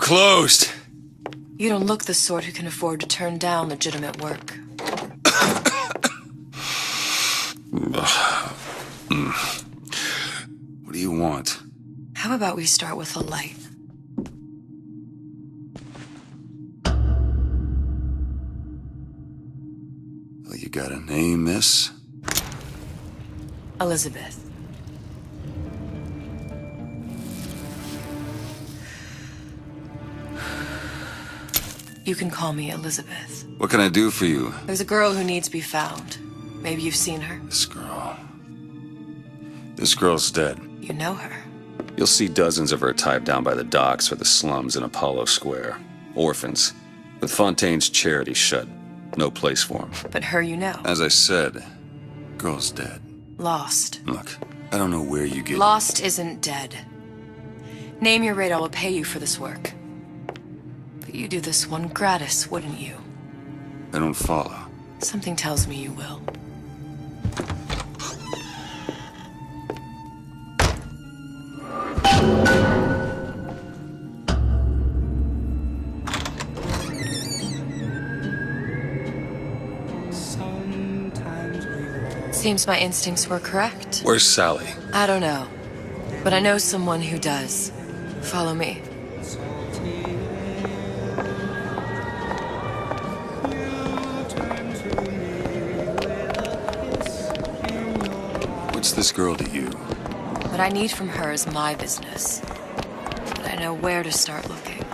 closed. You don't look the sort who can afford to turn down legitimate work. What do you want? How about we start with a light? Well, you got a name, miss? Elizabeth. You can call me Elizabeth. What can I do for you? There's a girl who needs to be found. Maybe you've seen her. This girl. This girl's dead. You know her. You'll see dozens of her type down by the docks or the slums in Apollo Square. Orphans. With Fontaine's charity shut. No place for them. But her you know. As I said, girl's dead. Lost. Look, I don't know where you get... Lost isn't dead. Name your rate, I will pay you for this work. But you do this one gratis, wouldn't you? I don't follow. Something tells me you will. Seems my instincts were correct. Where's Sally? I don't know. But I know someone who does. Follow me. What's this girl to you? What I need from her is my business. But I know where to start looking.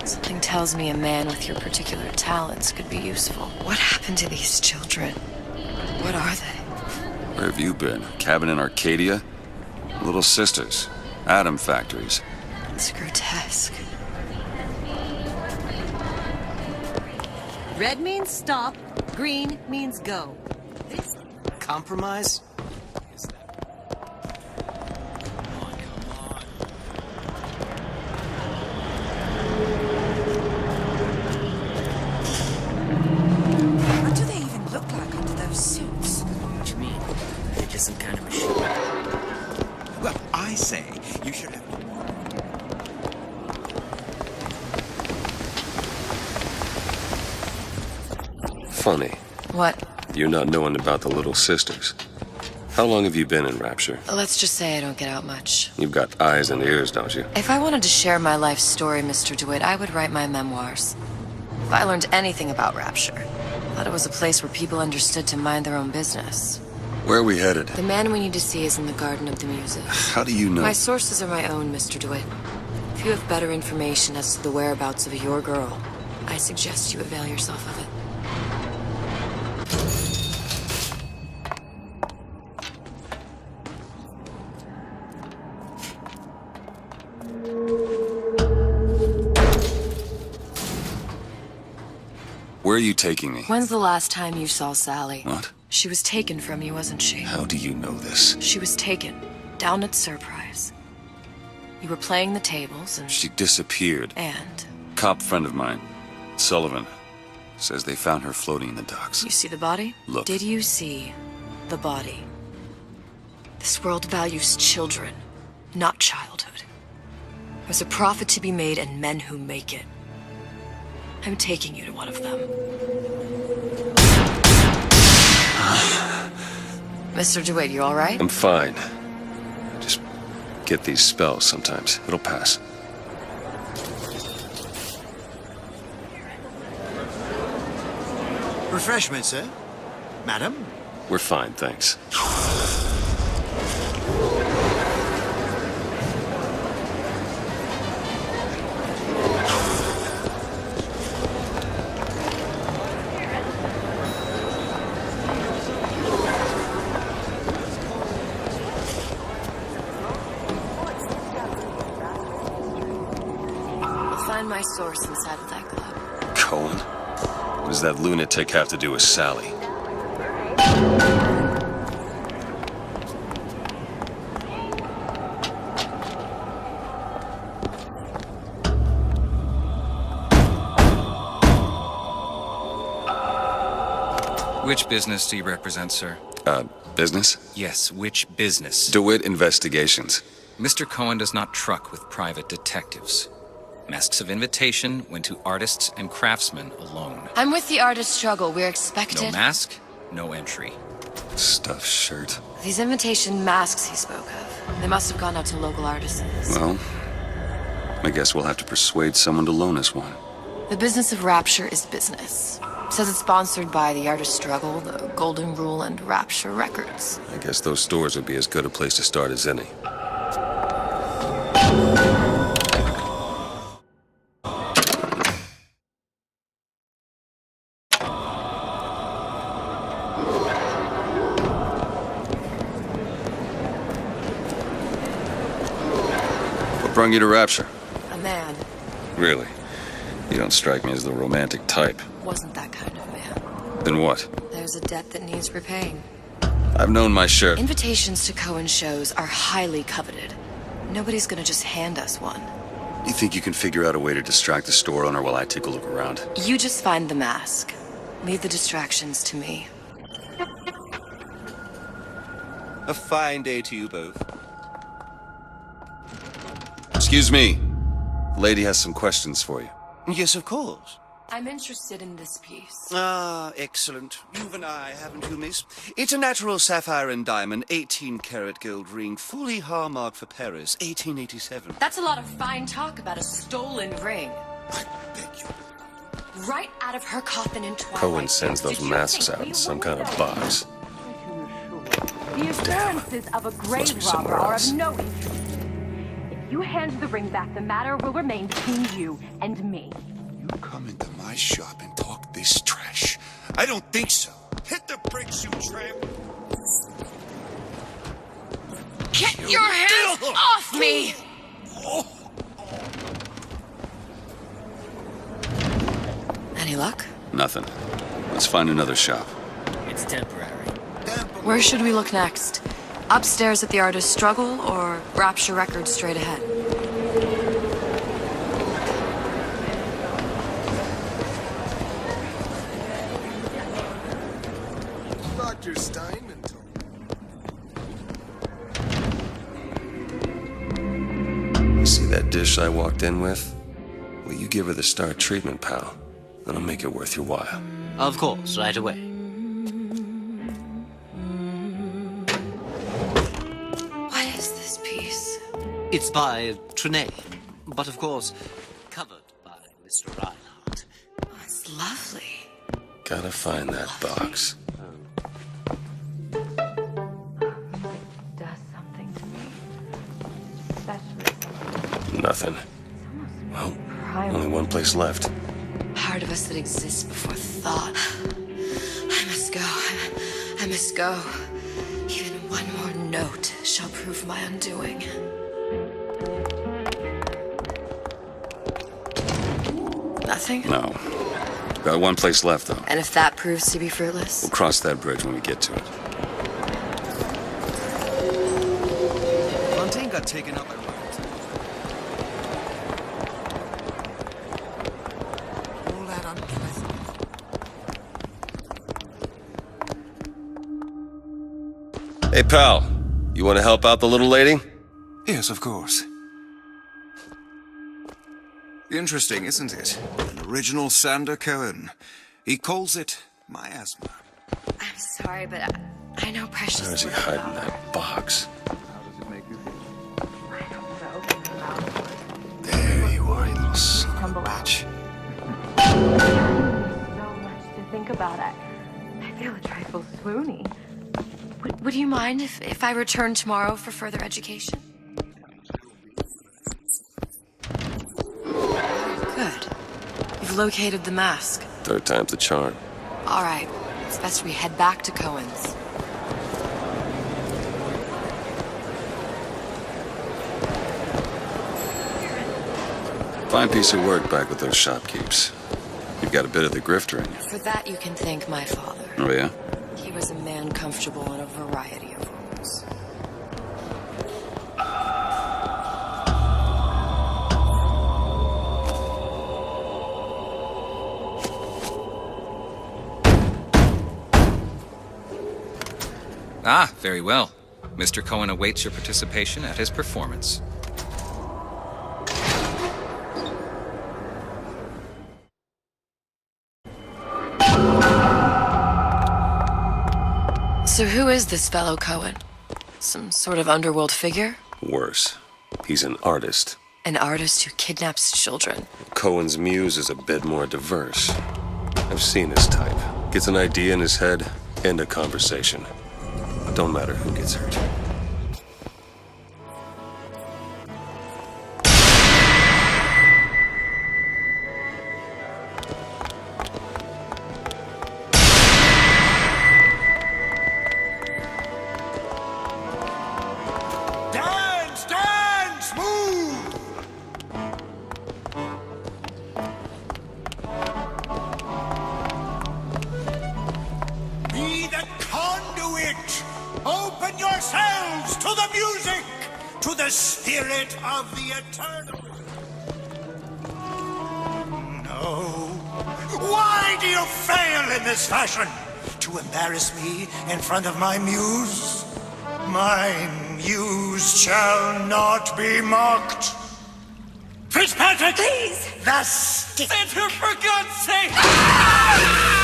Something tells me a man with your particular talents could be useful. What happened to these children? What are they? Where have you been? Cabin in Arcadia? Little sisters. Atom factories. It's grotesque. Red means stop, green means go. This compromise? What do they even look like under those suits? What do you mean? They're just some kind of machine. Well, I say you should have... Funny. What? You're not knowing about the little sisters. How long have you been in Rapture? Let's just say I don't get out much. You've got eyes and ears, don't you? If I wanted to share my life story, Mr. DeWitt, I would write my memoirs. If I learned anything about Rapture, I thought it was a place where people understood to mind their own business. Where are we headed? The man we need to see is in the Garden of the Muses. How do you know? My sources are my own, Mr. DeWitt. If you have better information as to the whereabouts of your girl, I suggest you avail yourself of it. Where are you taking me? When's the last time you saw Sally? What? She was taken from you, wasn't she? How do you know this? She was taken, down at Surprise. You were playing the tables and... She disappeared. And? Cop friend of mine, Sullivan, says they found her floating in the docks. You see the body? Look. Did you see the body? This world values children, not childhood. There's a profit to be made and men who make it. I'm taking you to one of them. Mr. DeWitt, you all right? I'm fine. Just get these spells sometimes. It'll pass. Refreshment, sir? Madam? We're fine, thanks. Find my source inside of that club. Cohen? What does that lunatic have to do with Sally? Which business do you represent, sir? Business? Yes, which business? DeWitt Investigations. Mr. Cohen does not truck with private detectives. Masks of invitation went to artists and craftsmen alone. I'm with the artist struggle. We're expected. No mask, no entry. Stuffed shirt. These invitation masks he spoke of, they must have gone out to local artisans. Well, I guess we'll have to persuade someone to loan us one. The business of Rapture is business. Says it's sponsored by the Artist Struggle, the Golden Rule, and Rapture Records. I guess those stores would be as good a place to start as any. What brought you to Rapture? A man. Really? You don't strike me as the romantic type. Wasn't that kind of man. Then what? There's a debt that needs repaying. I've known my share. Invitations to Cohen shows are highly coveted. Nobody's gonna just hand us one. You think you can figure out a way to distract the store owner while I take a look around? You just find the mask. Leave the distractions to me. A fine day to you both. Excuse me. The lady has some questions for you. Yes, of course. I'm interested in this piece. Ah, excellent. You and I, haven't you, miss? It's a natural sapphire and diamond, 18-karat gold ring, fully hallmarked for Paris, 1887. That's a lot of fine talk about a stolen ring. I beg you. Right out of her coffin in Twilight. Cohen sends those Did you masks think out we in some were kind of that? box. The assurances of a Must grave be robber somewhere are else. of no interest. If you hand the ring back, the matter will remain between you and me. You come into my shop and talk this trash? I don't think so. Hit the bricks, you tramp! Get your hands off me! Any luck? Nothing. Let's find another shop. It's temporary. Where should we look next? Upstairs at the Artist Struggle or Rapture Records straight ahead? Dr. Steinman told me. See that dish I walked in with? Will you give her the star treatment, pal? That'll make it worth your while. Of course, right away. What is this piece? It's by Trine, but of course, covered by Mr. Reinhardt. Oh, it's lovely. Gotta find that box. Does something to me. Especially Nothing. Well, only one place left. Part of us that exists before thought. I must go. I must go. Even one more note shall prove my undoing. Nothing? No. Got one place left, though. And if that proves to be fruitless? We'll cross that bridge when we get to it. Fontaine got taken up by riots. All that unpleasant. Hey, pal. You want to help out the little lady? Yes, of course. Interesting, isn't it? An original Sander Cohen. He calls it miasma. I'm sorry, but I know Precious. Where is he hiding that box? There you are, you little son of a tumble out. bitch. so much to think about. I feel a trifle swoony. Would you mind if I return tomorrow for further education? Good. You've located the mask. Third time's the charm. All right. It's best we head back to Cohen's. Fine piece of work back with those shopkeepers. You've got a bit of the grifter in you. For that, you can thank my father. Oh, yeah? He was a man comfortable in a variety of roles. Ah, very well. Mr. Cohen awaits your participation at his performance. So who is this fellow Cohen? Some sort of underworld figure? Worse. He's an artist. An artist who kidnaps children. Cohen's muse is a bit more diverse. I've seen this type. Gets an idea in his head, end a conversation. Don't matter who gets hurt. Dance, dance, move! Be the conduit! Open yourselves to the music! To the spirit of the eternal! No. Why do you fail in this fashion? To embarrass me in front of my muse? My muse shall not be mocked. Fitzpatrick! Please! The stick! Enter, for God's sake!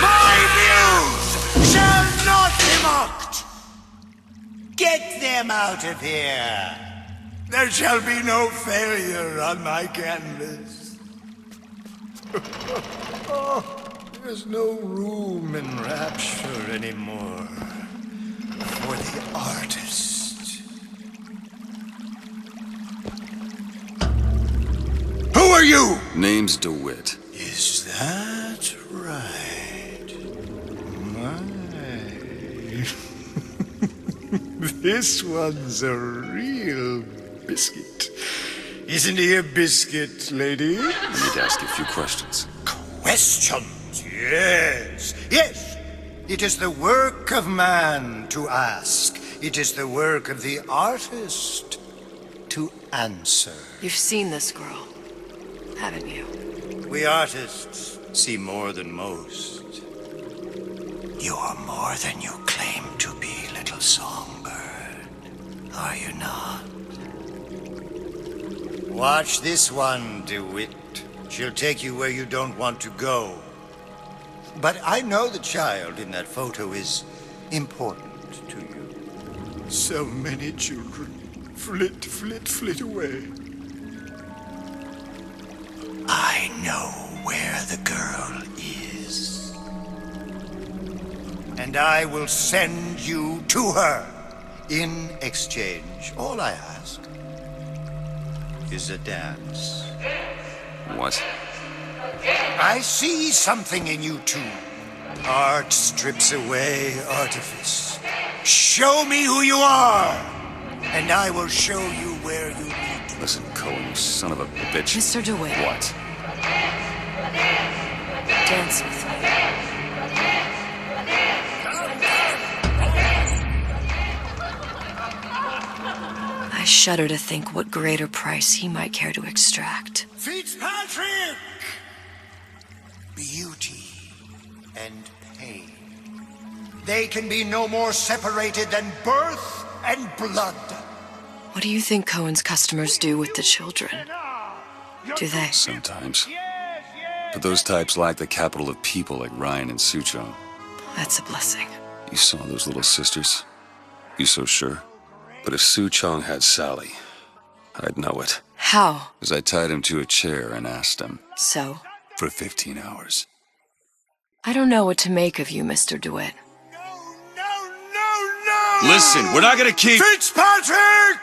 My muse shall not be mocked! Get them out of here! There shall be no failure on my canvas. There's no room in rapture anymore for the artist. Who are you? Name's DeWitt. Is that right? My. This one's a real biscuit. Isn't he a biscuit, lady? I need to ask you a few questions. Questions, yes. Yes. It is the work of man to ask. It is the work of the artist to answer. You've seen this girl, haven't you? We artists see more than most. You are more than you claim to be, little songbird. Are you not? Watch this one, DeWitt. She'll take you where you don't want to go. But I know the child in that photo is important to you. So many children flit, flit, flit away. I know where the girl is. And I will send you to her. In exchange, all I ask is a dance. What? I see something in you two. Art strips away artifice. Show me who you are, and I will show you where you need to. Listen, Cohen, you son of a bitch. Mr. DeWitt. What? Dance with me. I shudder to think what greater price he might care to extract. Fitzpatrick! Beauty and pain. They can be no more separated than birth and blood. What do you think Cohen's customers do with the children? Do they? Sometimes. But those types lack the capital of people like Ryan and Suchong. That's a blessing. You saw those little sisters? You so sure? But if Suchong had Sally, I'd know it. How? As I tied him to a chair and asked him. So? For 15 hours. I don't know what to make of you, Mr. DeWitt. No! Listen, we're not gonna keep... Fitzpatrick!